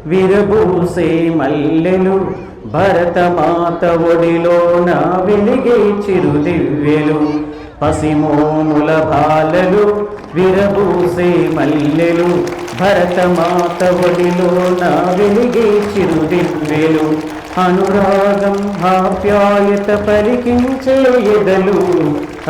విరబూసే మల్లెలు, భరతమాత ఒడిలోన వెలిగే చిరుదివ్యెలు. పసిమోముల బాలలు, విరబూసే మల్లెలు, భరతమాత ఒడిలోన వెలిగే చిరుదివ్యెలు. అనురాగం ఆప్యాయత పలికించే ఎదలు,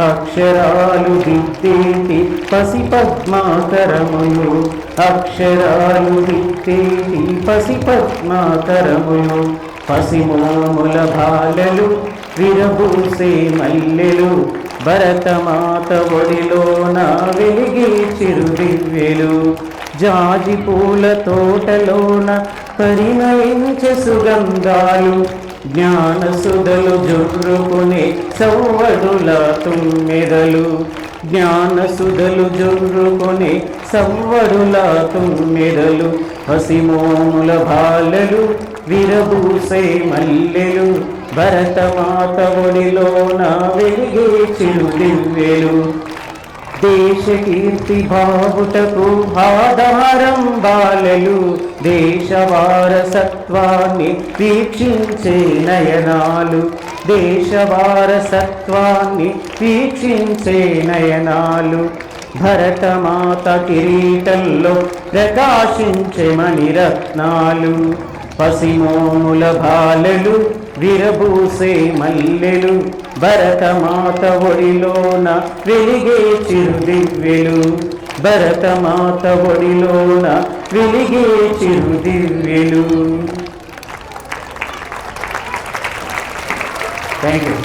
అక్షరాలు దిద్దేటి పసి పద్మాకరములు, అక్షరాలు దిద్దేటి పసి పద్మాకరములు. పసిమోముల బాలలు, విరబూసే మల్లెలు, భరతమాత ఒడిలోన వెలిగే చిరుదివ్యెలు. జాజి పూల తోటలోన పరిమళించే సుగంధాలు, జ్ఞానసుధలు జొర్రుకునే సవ్వడుల తుమ్మెదలు, జ్ఞానసుధలు జొర్రుకునే సవ్వడుల తుమ్మెదలు. పసిమోముల బాలలు, విరబూసే మల్లెలు, భరతమాత ఒడిలోన వెలిగే చిరుదివ్యెలు. దేశ కీర్తి బావుటకు ఆధారం బాలలు, దేశ వారసత్వాన్ని వీక్షించే నయనాలు, దేశ వారసత్వాన్ని వీక్షించే నయనాలు. భరతమాత కిరీటంలో ప్రకాశించే మణిరత్నాలు. పసిమోముల బాలలు, విరబూసే మల్లెలు, భరతమాత ఒడిలోన వెలిగే చిరుదివ్యెలు, భరతమాత ఒడిలోన వెలిగే చిరుదివ్యెలు. Thank you.